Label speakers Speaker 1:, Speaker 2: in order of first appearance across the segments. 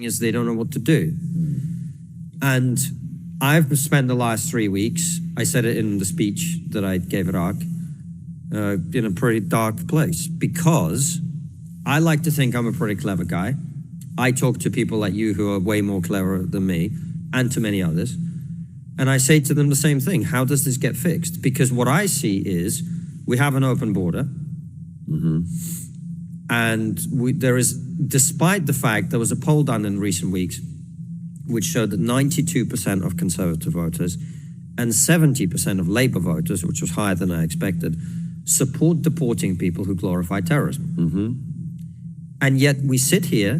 Speaker 1: is they don't know what to do. And I've spent the last 3 weeks, I said it in the speech that I gave at ARC, in a pretty dark place, because I like to think I'm a pretty clever guy. I talk to people like you who are way more clever than me, and to many others. And I say to them the same thing. How does this get fixed? Because what I see is we have an open border. And there is, despite the fact, there was a poll done in recent weeks which showed that 92% of Conservative voters and 70% of Labour voters, which was higher than I expected, support deporting people who glorify terrorism. And yet we sit here,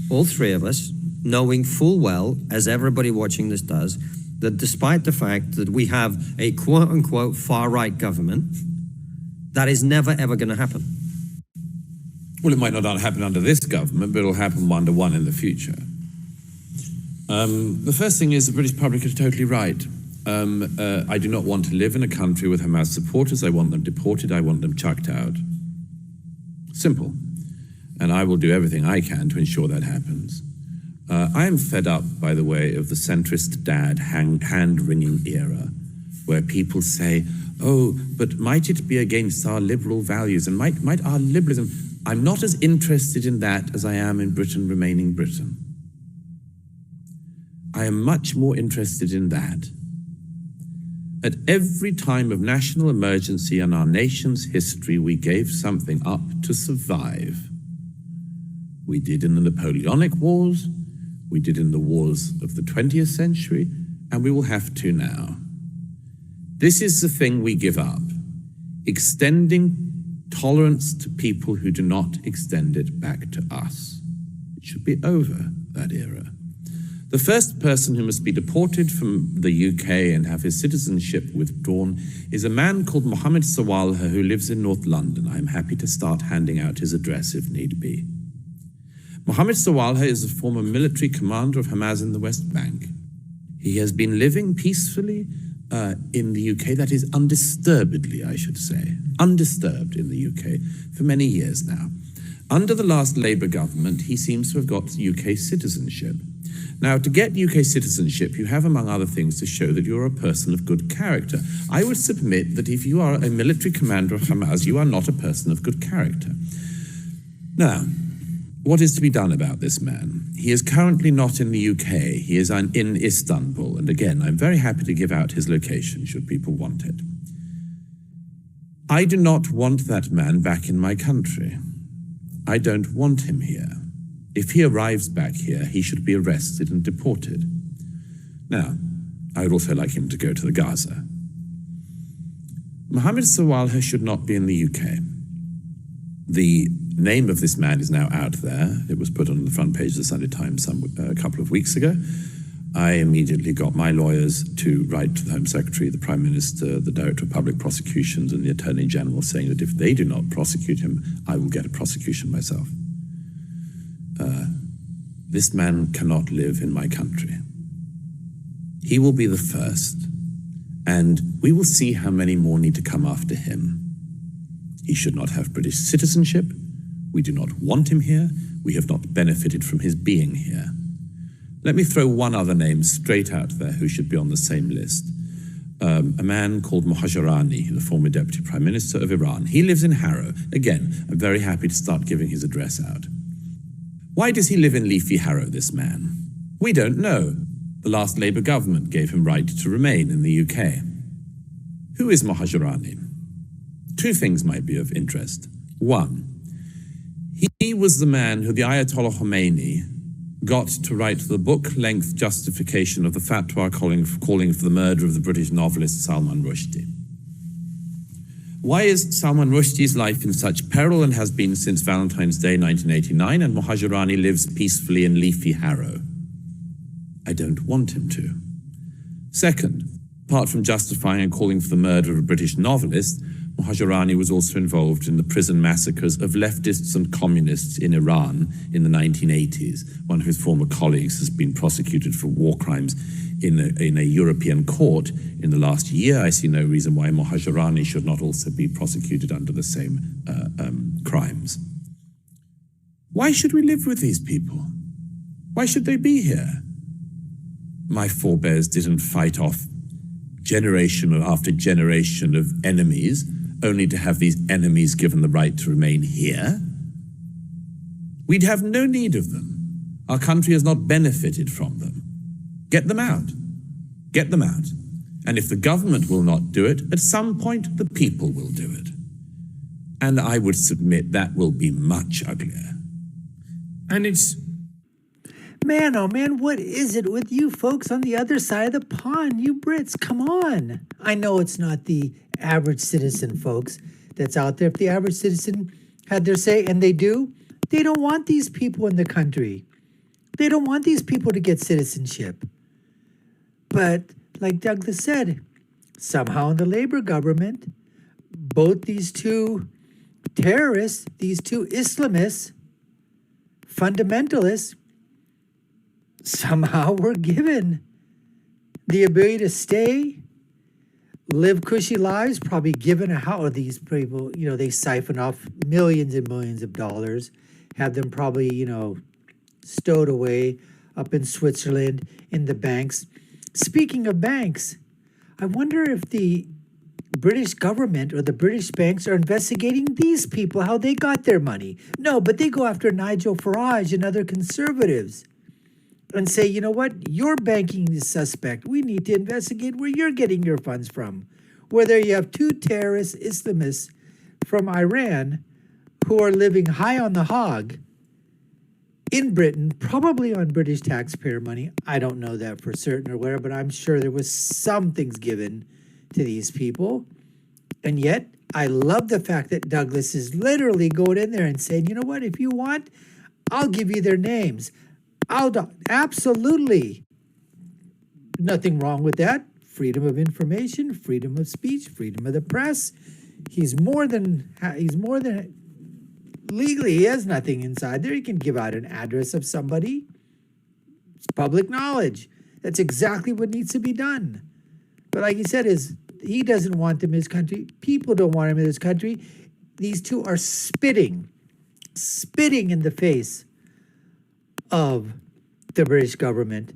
Speaker 1: all three of us, knowing full well, as everybody watching this does, that despite the fact that we have a quote-unquote far-right government, that is never, ever going to happen.
Speaker 2: Well, it might not happen under this government, but it'll happen under one in the future. The first thing is the British public is totally right. I do not want to live in a country with Hamas supporters. I want them deported. I want them chucked out. Simple. And I will do everything I can to ensure that happens. I am fed up, by the way, of the centrist dad hand-wringing era, where people say, oh, but might it be against our liberal values? And might our liberalism... I'm not as interested in that as I am in Britain remaining Britain. I am much more interested in that. At every time of national emergency in our nation's history, we gave something up to survive. We did in the Napoleonic Wars, we did in the wars of the 20th century, and we will have to now. This is the thing we give up, extending tolerance to people who do not extend it back to us. It should be over, that era. The first person who must be deported from the UK and have his citizenship withdrawn is a man called Mohammed Sawalha who lives in North London. I am happy to start handing out his address if need be. Mohammed Sawalha is a former military commander of Hamas in the West Bank. He has been living peacefully in the UK, that is undisturbedly, I should say, undisturbed in the UK for many years now. Under the last Labour government, he seems to have got UK citizenship. Now, to get UK citizenship, you have, among other things, to show that you're a person of good character. I would submit that if you are a military commander of Hamas, you are not a person of good character. Now, what is to be done about this man? He is currently not in the UK. He is in Istanbul. And again, I'm very happy to give out his location, should people want it. I do not want that man back in my country. I don't want him here. If he arrives back here, he should be arrested and deported. Now, I would also like him to go to the Gaza. Mohammed Sawalha should not be in the UK. The name of this man is now out there. It was put on the front page of the Sunday Times a couple of weeks ago. I immediately got my lawyers to write to the Home Secretary, the Prime Minister, the Director of Public Prosecutions, and the Attorney General, saying that if they do not prosecute him, I will get a prosecution myself. This man cannot live in my country. He will be the first, and we will see how many more need to come after him. He should not have British citizenship. We do not want him here. We have not benefited from his being here. Let me throw one other name straight out there who should be on the same list. A man called Mohajerani, the former Deputy Prime Minister of Iran. He lives in Harrow. Again, I'm very happy to start giving his address out. Why does he live in Leafy Harrow, this man? We don't know. The last Labour government gave him right to remain in the UK. Who is Mohajerani? Two things might be of interest. One, he was the man who the Ayatollah Khomeini got to write the book-length justification of the fatwa calling for the murder of the British novelist Salman Rushdie. Why is Salman Rushdie's life in such peril and has been since Valentine's Day 1989, and Mohajerani lives peacefully in Leafy Harrow? I don't want him to. Second, apart from justifying and calling for the murder of a British novelist, Mohajerani was also involved in the prison massacres of leftists and communists in Iran in the 1980s. One of his former colleagues has been prosecuted for war crimes in a European court in the last year. I see no reason why Mohajerani should not also be prosecuted under the same crimes. Why should we live with these people? Why should they be here? My forebears didn't fight off generation after generation of enemies, only to have these enemies given the right to remain here. We'd have no need of them. Our country has not benefited from them. Get them out. Get them out. And if the government will not do it, at some point the people will do it. And I would submit that will be much uglier.
Speaker 3: And it's...
Speaker 4: Man, oh man, what is it with you folks on the other side of the pond? You Brits, come on. I know it's not the average citizen, folks, that's out there. If the average citizen had their say, and they do, they don't want these people in the country. They don't want these people to get citizenship. But like Douglas said, somehow in the Labour government, both these two terrorists, these two Islamists, fundamentalists, somehow were given the ability to stay, live cushy lives, probably given a house. These people, they siphon off millions and millions of dollars, have them probably, stowed away up in Switzerland in the banks. Speaking of banks, I wonder if the British government or the British banks are investigating these people, how they got their money. No, but they go after Nigel Farage and other conservatives and say, you know what, you're banking is suspect. We need to investigate where you're getting your funds from. Whether you have two terrorist Islamists from Iran who are living high on the hog in Britain, probably on British taxpayer money. I don't know that for certain or whatever, but I'm sure there was some things given to these people. And yet, I love the fact that Douglas is literally going in there and saying, you know what, if you want, I'll give you their names. Absolutely. Nothing wrong with that. Freedom of information, freedom of speech, freedom of the press. He's more than legally, he has nothing inside there. He can give out an address of somebody. It's public knowledge. That's exactly what needs to be done. But like he said, he doesn't want them in his country. People don't want him in his country. These two are spitting in the face of the British government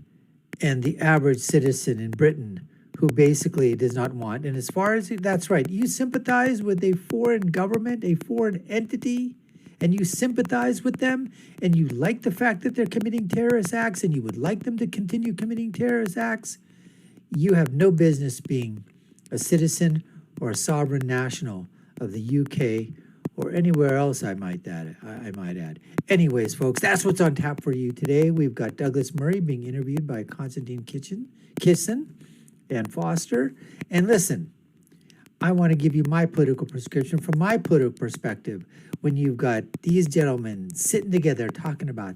Speaker 4: and the average citizen in Britain who basically does not want. And as far as that's right, you sympathize with a foreign government, a foreign entity, and you sympathize with them, and you like the fact that they're committing terrorist acts, and you would like them to continue committing terrorist acts, you have no business being a citizen or a sovereign national of the UK or anywhere else, I might add. Anyways, folks, that's what's on tap for you today. We've got Douglas Murray being interviewed by Konstantin Kisin and Foster. And listen, I want to give you my political prescription from my political perspective. When you've got these gentlemen sitting together talking about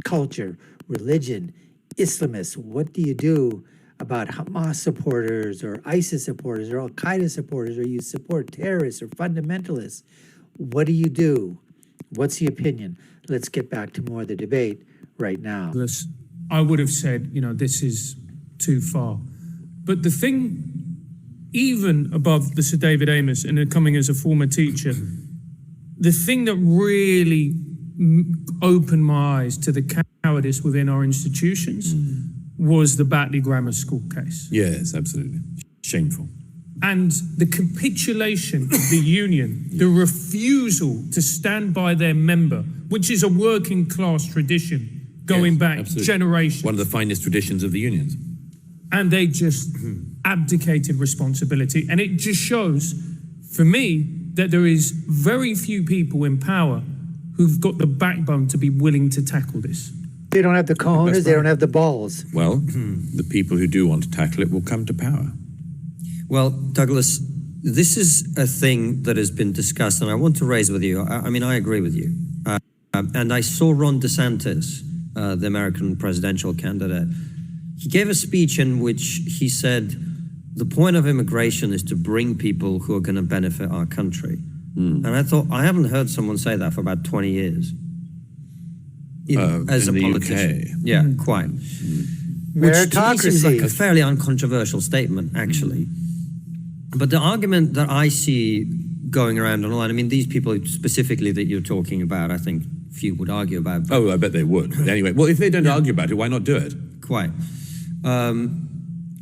Speaker 4: culture, religion, Islamists, what do you do about Hamas supporters or ISIS supporters or Al-Qaeda supporters, or you support terrorists or fundamentalists? What do you do? What's the opinion? Let's get back to more of the debate right now.
Speaker 3: I would have said, this is too far. But the thing, even above the Sir David Amos and coming as a former teacher, the thing that really opened my eyes to the cowardice within our institutions was the Batley Grammar School case.
Speaker 2: Yes, absolutely. Shameful.
Speaker 3: And the capitulation of the union, the refusal to stand by their member, which is a working class tradition going back generations.
Speaker 2: One of the finest traditions of the unions.
Speaker 3: And they just abdicated responsibility. And it just shows, for me, that there is very few people in power who've got the backbone to be willing to tackle this.
Speaker 4: They don't have the cojones, they don't have the balls.
Speaker 2: Well, the people who do want to tackle it will come to power.
Speaker 1: Well, Douglas, this is a thing that has been discussed, and I want to raise with you. I mean, I agree with you. And I saw Ron DeSantis, the American presidential candidate. He gave a speech in which he said, the point of immigration is to bring people who are going to benefit our country. And I thought, I haven't heard someone say that for about 20 years. As a politician.
Speaker 2: UK.
Speaker 1: Yeah, quite. Which to me seems like a fairly uncontroversial statement, actually. But the argument that I see going around online, I mean, these people specifically that you're talking about, I think few would argue about. But
Speaker 2: Oh, I bet they would. Anyway, well, if they don't argue about it, why not do it?
Speaker 1: quite.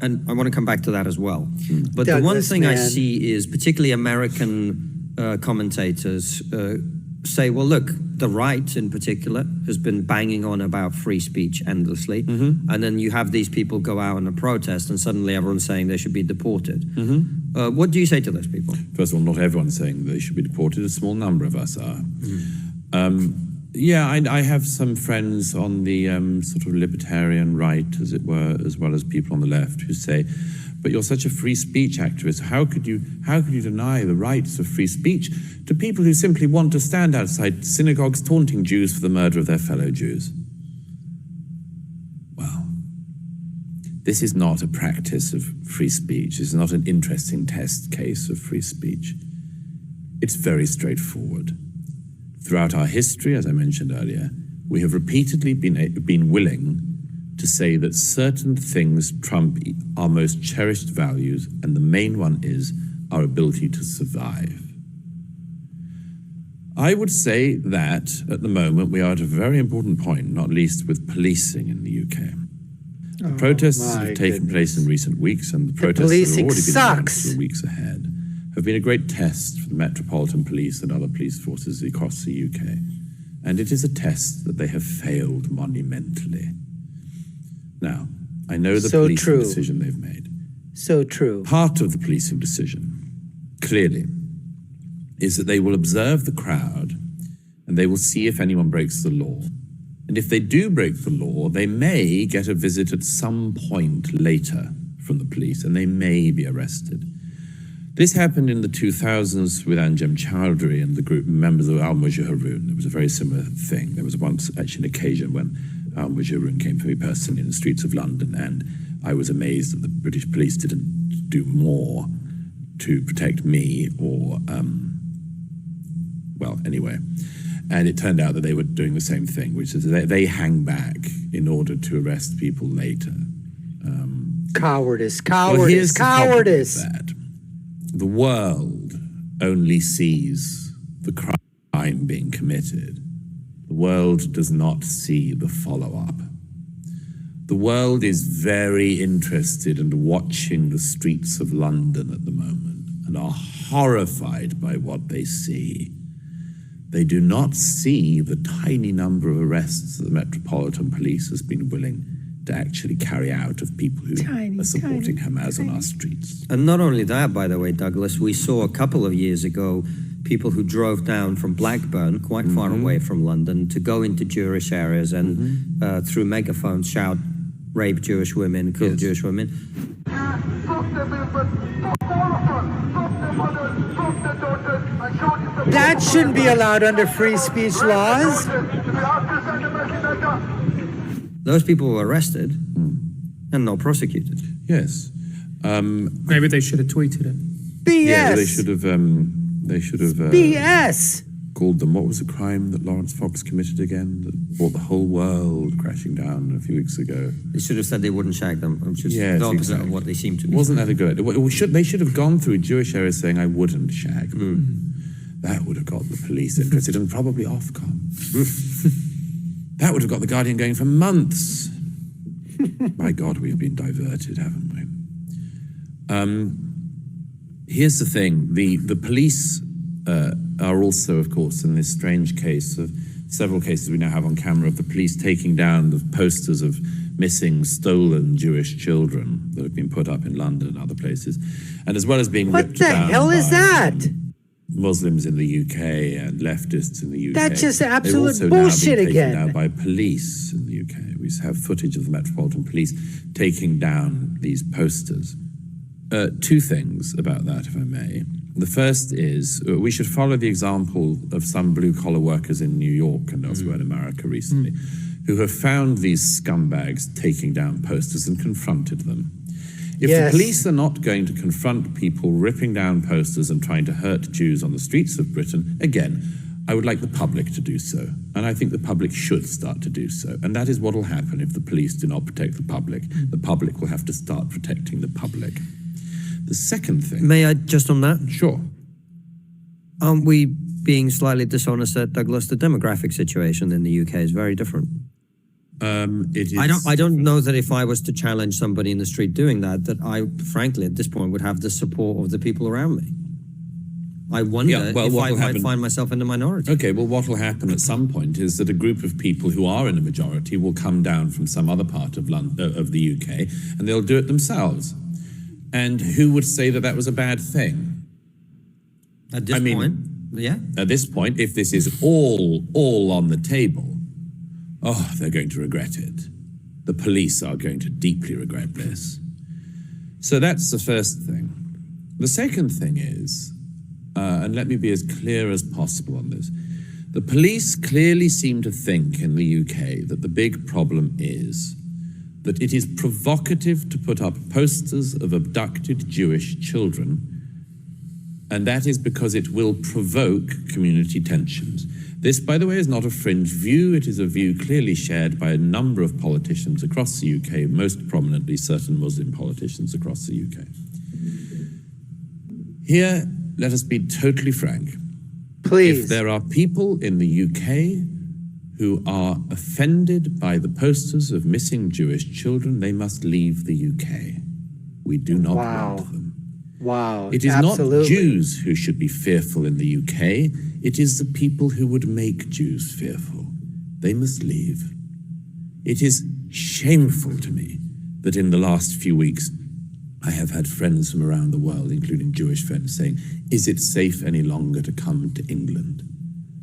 Speaker 1: And I want to come back to that as well. But the one
Speaker 4: Douglas,
Speaker 1: thing I
Speaker 4: man.
Speaker 1: see is particularly American commentators say, well, look, the right in particular has been banging on about free speech endlessly. And then you have these people go out on a protest and suddenly everyone's saying they should be deported. What do you say to those people?
Speaker 2: First of all, not everyone's saying they should be deported. A small number of us are. I have some friends on the sort of libertarian right, as it were, as well as people on the left who say, but you're such a free speech activist. How could you deny the rights of free speech to people who simply want to stand outside synagogues taunting Jews for the murder of their fellow Jews? Well, this is not a practice of free speech. This is not an interesting test case of free speech. It's very straightforward. Throughout our history, as I mentioned earlier, we have repeatedly been willing to say that certain things trump our most cherished values, and the main one is our ability to survive. I would say that at the moment we are at a very important point, not least with policing in the UK. The protests that have taken place in recent weeks, and the protests that have already been announced for the weeks ahead, have been a great test for the Metropolitan Police and other police forces across the UK. And it is a test that they have failed monumentally. Now, I know the policing decision they've made.
Speaker 4: So true.
Speaker 2: Part of the policing decision, clearly, is that they will observe the crowd and they will see if anyone breaks the law. And if they do break the law, they may get a visit at some point later from the police and they may be arrested. This happened in the 2000s with Anjem Chowdhury and the group members of Al-Mujahirun. It was a very similar thing. There was once actually an occasion when Al-Mujahirun came for me personally in the streets of London, and I was amazed that the British police didn't do more to protect me or, anyway. And it turned out that they were doing the same thing, which is they hang back in order to arrest people later.
Speaker 4: Cowardice,
Speaker 2: Well,
Speaker 4: cowardice,
Speaker 2: here's the problem with
Speaker 4: cowardice.
Speaker 2: that. The world only sees the crime being committed. The world does not see the follow-up. The world is very interested in watching the streets of London at the moment and are horrified by what they see. They do not see the tiny number of arrests that the Metropolitan Police has been willing to actually carry out of people who are supporting Hamas on our streets.
Speaker 1: And not only that, by the way, Douglas, we saw a couple of years ago people who drove down from Blackburn, quite far away from London, to go into Jewish areas and through megaphones shout, rape Jewish women, kill Jewish women.
Speaker 4: That shouldn't be allowed under free speech laws.
Speaker 1: Those people were arrested and not prosecuted.
Speaker 2: Yes.
Speaker 3: Maybe they should have tweeted it.
Speaker 4: BS.
Speaker 2: Yeah, they should have
Speaker 4: BS.
Speaker 2: called them. What was the crime that Lawrence Fox committed again that brought the whole world crashing down a few weeks ago?
Speaker 1: They should have said they wouldn't shag them, which is
Speaker 2: Yes,
Speaker 1: the opposite
Speaker 2: exactly.
Speaker 1: of what they seem to be.
Speaker 2: Wasn't that a good? They should have gone through Jewish areas saying, I wouldn't shag. That would have got the police interested and probably Ofcom. That would have got the Guardian going for months. My God, we've been diverted, haven't we? Here's the thing. The police are also, of course, in this strange case of several cases we now have on camera of the police taking down the posters of missing, stolen Jewish children that have been put up in London and other places. And as well as being
Speaker 4: What
Speaker 2: ripped
Speaker 4: the
Speaker 2: down
Speaker 4: hell is
Speaker 2: by
Speaker 4: that?
Speaker 2: Muslims in the UK and leftists in the UK.
Speaker 4: That's just
Speaker 2: They've
Speaker 4: absolute
Speaker 2: also
Speaker 4: bullshit
Speaker 2: now been taken
Speaker 4: again.
Speaker 2: down by police in the UK. We have footage of the Metropolitan Police taking down these posters. Two things about that, if I may. The first is we should follow the example of some blue-collar workers in New York and elsewhere in America recently who have found these scumbags taking down posters and confronted them. If the police are not going to confront people ripping down posters and trying to hurt Jews on the streets of Britain, again, I would like the public to do so. And I think the public should start to do so. And that is what will happen if the police do not protect the public. The public will have to start protecting the public. The second thing...
Speaker 1: May I just on that?
Speaker 2: Sure.
Speaker 1: Aren't we being slightly dishonest at Douglas, the demographic situation in the UK is very different.
Speaker 2: It is.
Speaker 1: I don't know that if I was to challenge somebody in the street doing that I frankly at this point would have the support of the people around me. I wonder if I might find myself in the minority.
Speaker 2: Okay, well, what will happen at some point is that a group of people who are in a majority will come down from some other part of of the UK, and they'll do it themselves. And who would say that that was a bad thing?
Speaker 1: At this point, yeah.
Speaker 2: At this point, if this is all on the table, they're going to regret it. The police are going to deeply regret this. So that's the first thing. The second thing is, and let me be as clear as possible on this, the police clearly seem to think in the UK that the big problem is that it is provocative to put up posters of abducted Jewish children, and that is because it will provoke community tensions. This, by the way, is not a fringe view. It is a view clearly shared by a number of politicians across the UK, most prominently certain Muslim politicians across the UK. Here, let us be totally frank.
Speaker 4: Please.
Speaker 2: If there are people in the UK who are offended by the posters of missing Jewish children, they must leave the UK. We do not want them.
Speaker 4: Wow.
Speaker 2: It is not Jews who should be fearful in the UK. It is the people who would make Jews fearful. They must leave. It is shameful to me that in the last few weeks, I have had friends from around the world, including Jewish friends, saying, is it safe any longer to come to England,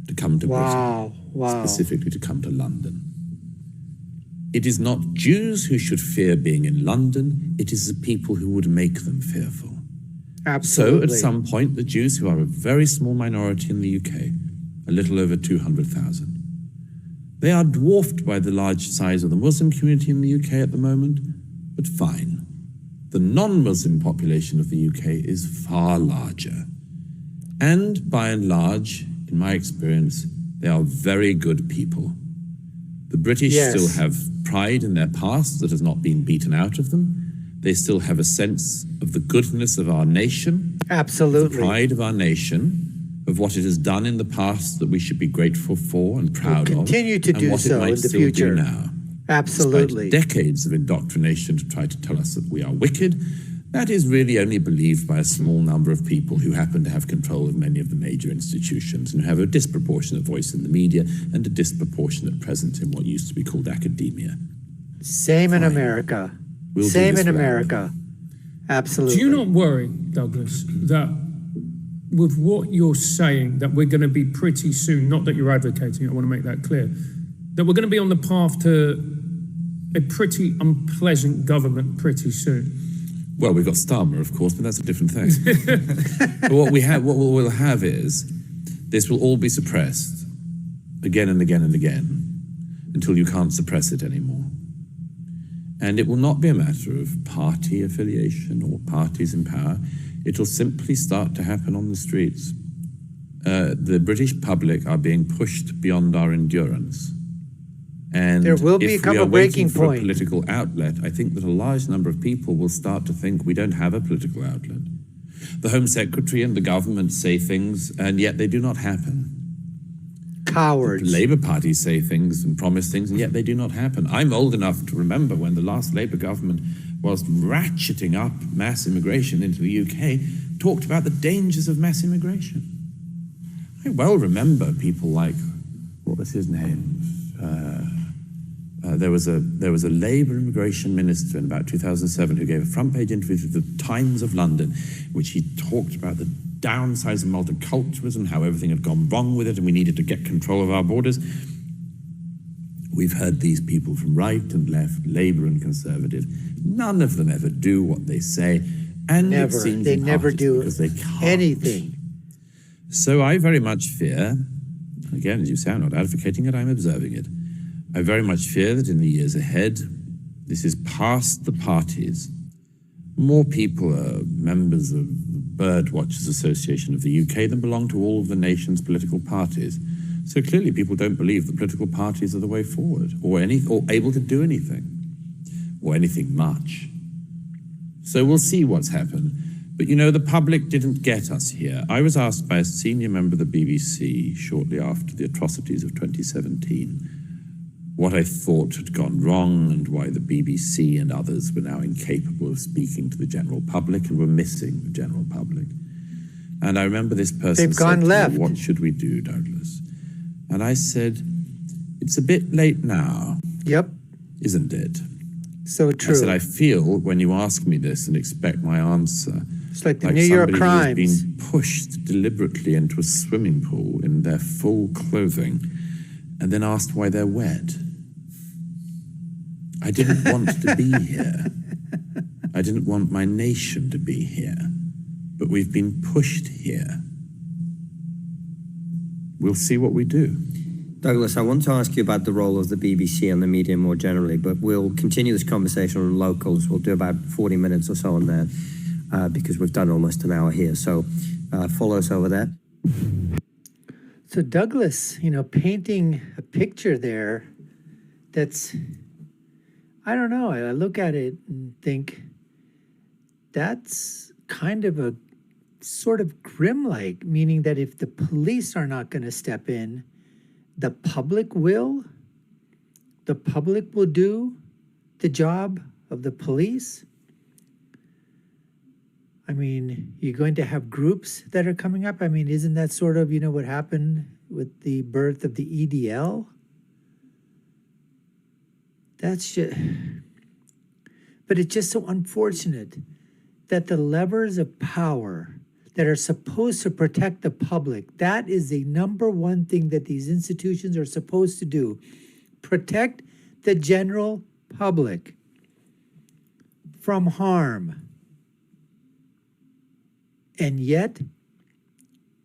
Speaker 2: to come to Britain, specifically to come to London? It is not Jews who should fear being in London, it is the people who would make them fearful.
Speaker 4: Absolutely.
Speaker 2: So at some point, the Jews, who are a very small minority in the UK, a little over 200,000, they are dwarfed by the large size of the Muslim community in the UK at the moment, but fine. The non-Muslim population of the UK is far larger. And by and large, in my experience, they are very good people. The British still have pride in their past that has not been beaten out of them. They still have a sense of the goodness of our nation.
Speaker 4: Absolutely.
Speaker 2: The pride of our nation, of what it has done in the past that we should be grateful for and proud of.
Speaker 4: Continue to do so in the future.
Speaker 2: Now.
Speaker 4: Absolutely.
Speaker 2: Despite decades of indoctrination to try to tell us that we are wicked, that is really only believed by a small number of people who happen to have control of many of the major institutions and who have a disproportionate voice in the media and a disproportionate presence in what used to be called academia.
Speaker 4: Same in America. Same in America. Absolutely.
Speaker 3: Do you not worry, Douglas, that with what you're saying, that we're going to be pretty soon, not that you're advocating, I want to make that clear, that we're going to be on the path to a pretty unpleasant government pretty soon?
Speaker 2: Well, we've got Starmer, of course, but that's a different thing. But what we'll have is, this will all be suppressed again and again and again until you can't suppress it anymore. And it will not be a matter of party affiliation or parties in power. It will simply start to happen on the streets. The British public are being pushed beyond our endurance. And
Speaker 4: there will become a breaking point.
Speaker 2: A political outlet, I think that a large number of people will start to think we don't have a political outlet. The Home Secretary and the government say things, and yet they do not happen.
Speaker 4: Cowards.
Speaker 2: The Labour Party say things and promise things, and yet they do not happen. I'm old enough to remember when the last Labour government was ratcheting up mass immigration into the UK, talked about the dangers of mass immigration. I well remember people like, what was his name? There was a Labour immigration minister in about 2007 who gave a front page interview to the Times of London, which he talked about the downsides of multiculturalism, how everything had gone wrong with it, and we needed to get control of our borders. We've heard these people from right and left, Labour and Conservative. None of them ever do what they say, and
Speaker 4: never.
Speaker 2: It seems
Speaker 4: they never do
Speaker 2: because they can't.
Speaker 4: Anything.
Speaker 2: So I very much fear, again, as you say, I'm not advocating it, I'm observing it. I very much fear that in the years ahead, this is past the parties. More people are members of the Birdwatchers Association of the UK than belong to all of the nation's political parties. So clearly people don't believe the political parties are the way forward, or able to do anything, or anything much. So we'll see what's happened. But you know, the public didn't get us here. I was asked by a senior member of the BBC shortly after the atrocities of 2017 what I thought had gone wrong and why the BBC and others were now incapable of speaking to the general public and were missing the general public. And I remember this person
Speaker 4: They've gone
Speaker 2: said,
Speaker 4: left.
Speaker 2: "What should we do, Douglas?" And I said, "It's a bit late now,
Speaker 4: Yep.
Speaker 2: isn't it?"
Speaker 4: So
Speaker 2: I
Speaker 4: true.
Speaker 2: said, "I feel when you ask me this and expect my answer,
Speaker 4: It's like the New York
Speaker 2: somebody
Speaker 4: crimes.
Speaker 2: who's been pushed deliberately into a swimming pool in their full clothing and then asked why they're wet. I didn't want to be here. I didn't want my nation to be here. But we've been pushed here. We'll see what we do."
Speaker 1: Douglas, I want to ask you about the role of the BBC and the media more generally, but we'll continue this conversation on locals. We'll do about 40 minutes or so on that because we've done almost an hour here. So follow us over there.
Speaker 4: So Douglas, painting a picture there that's, I don't know, I look at it and think that's kind of a sort of grim-like, meaning that if the police are not going to step in, the public will. The public will do the job of the police. I mean, you're going to have groups that are coming up. I mean, isn't that sort of, what happened with the birth of the EDL? That's just, but it's just so unfortunate that the levers of power that are supposed to protect the public, that is the number one thing that these institutions are supposed to do. Protect the general public from harm. And yet,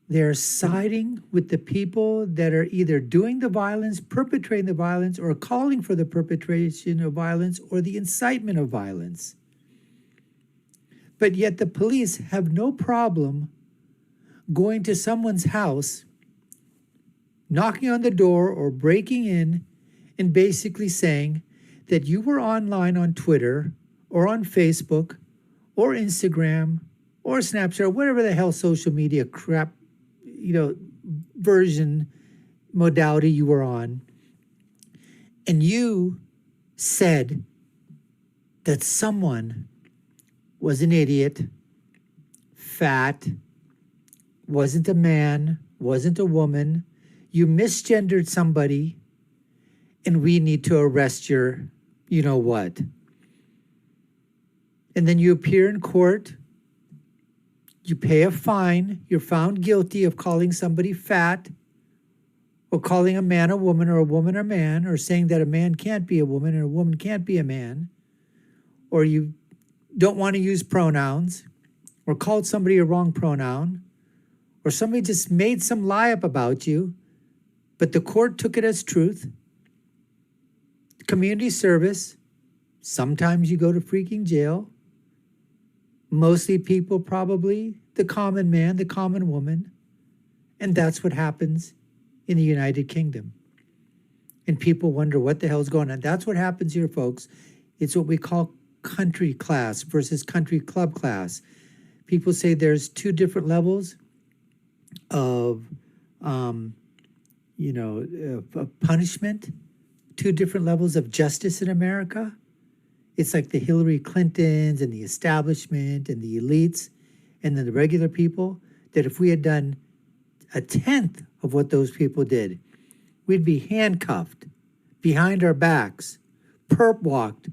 Speaker 4: they're siding with the people that are either doing the violence, perpetrating the violence, or calling for the perpetration of violence or the incitement of violence. But yet the police have no problem going to someone's house, knocking on the door or breaking in and basically saying that you were online on Twitter or on Facebook or Instagram or Snapchat or whatever the hell social media crap, version, modality you were on, and you said that someone was an idiot, fat, wasn't a man, wasn't a woman, you misgendered somebody, and we need to arrest your what. And then you appear in court, you pay a fine, you're found guilty of calling somebody fat, or calling a man a woman, or a woman a man, or saying that a man can't be a woman and a woman can't be a man, or you don't want to use pronouns, or called somebody a wrong pronoun, or somebody just made some lie up about you, but the court took it as truth. Community service, sometimes you go to freaking jail. Mostly people, probably the common man, the common woman. And that's what happens in the United Kingdom. And people wonder what the hell's going on. That's what happens here, folks. It's what we call country class versus country club class. People say there's two different levels of, of punishment, two different levels of justice in America. It's like the Hillary Clintons and the establishment and the elites and then the regular people, that if we had done a tenth of what those people did, we'd be handcuffed behind our backs, perp walked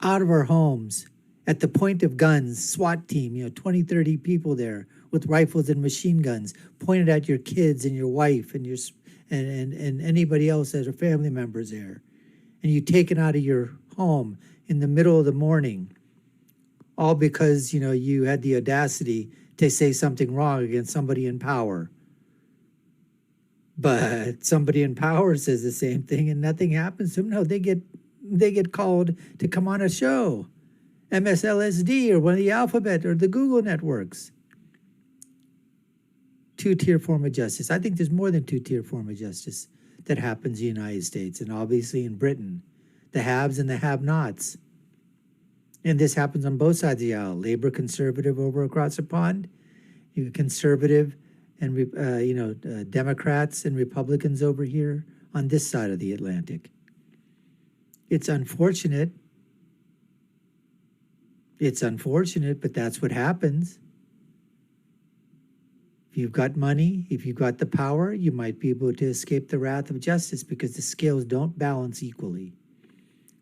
Speaker 4: out of our homes at the point of guns, SWAT team, 20, 30 people there with rifles and machine guns pointed at your kids and your wife and your and anybody else that are family members there. And you taken out of your home in the middle of the morning, all because, you had the audacity to say something wrong against somebody in power. But somebody in power says the same thing and nothing happens to them. No, they get called to come on a show, MSLSD or one of the Alphabet or the Google networks. Two-tier form of justice. I think there's more than two-tier form of justice that happens in the United States and obviously in Britain. The haves and the have-nots. And this happens on both sides of the aisle. Labor, conservative over across the pond. You conservative and Democrats and Republicans over here on this side of the Atlantic. It's unfortunate. It's unfortunate, but that's what happens. If you've got money, if you've got the power, you might be able to escape the wrath of justice because the scales don't balance equally.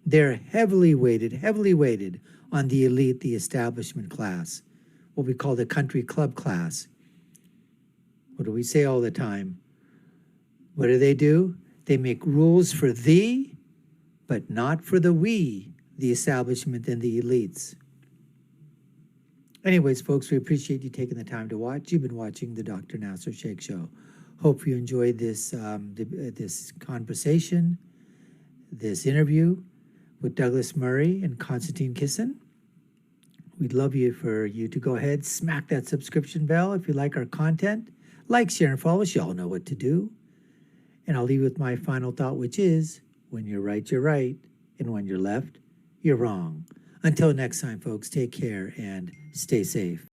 Speaker 4: They're heavily weighted on the elite, the establishment class, what we call the country club class. What do we say all the time? What do? They make rules for thee, but not for the we, the establishment and the elites. Anyways, folks, we appreciate you taking the time to watch. You've been watching the Dr. Nasir Shaikh Show. Hope you enjoyed this this conversation, this interview with Douglas Murray and Konstantin Kisin. We'd love for you to go ahead, smack that subscription bell if you like our content. Like, share, and follow us. You all know what to do. And I'll leave you with my final thought, which is, when you're right, you're right. And when you're left, you're wrong. Until next time, folks, take care and stay safe.